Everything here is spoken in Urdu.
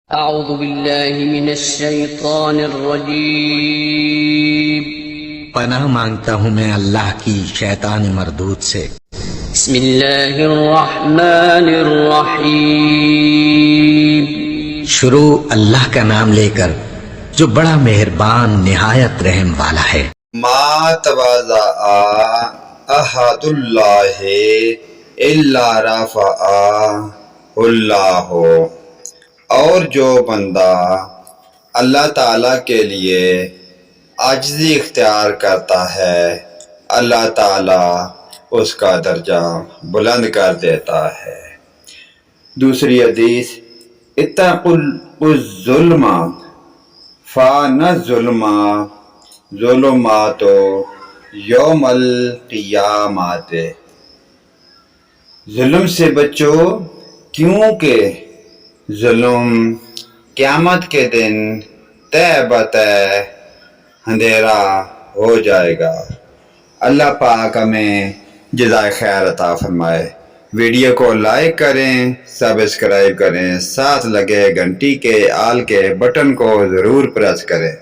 أعوذ بالله من الشيطان الرجيم. پناہ مانگتا ہوں میں اللہ کی شیطان مردود سے. بسم الله الرحمن الرحيم. شروع اللہ کا نام لے کر جو بڑا مہربان نہایت رحم والا ہے. ما تواضع احد اللہ الا رفعہ اللہ، اور جو بندہ اللہ تعالیٰ کے لیے عاجزی اختیار کرتا ہے اللہ تعالیٰ اس کا درجہ بلند کر دیتا ہے. دوسری حدیث، اتقوا الظلم فان الظلم ظلمات یوم القیامت. ظلم سے بچو کیونکہ ظلم قیامت کے دن طے بطے اندھیرا ہو جائے گا. اللہ پاک ہمیں جزائے خیر عطا فرمائے. ویڈیو کو لائک کریں، سبسکرائب کریں، ساتھ لگے گھنٹی کے آل کے بٹن کو ضرور پریس کریں.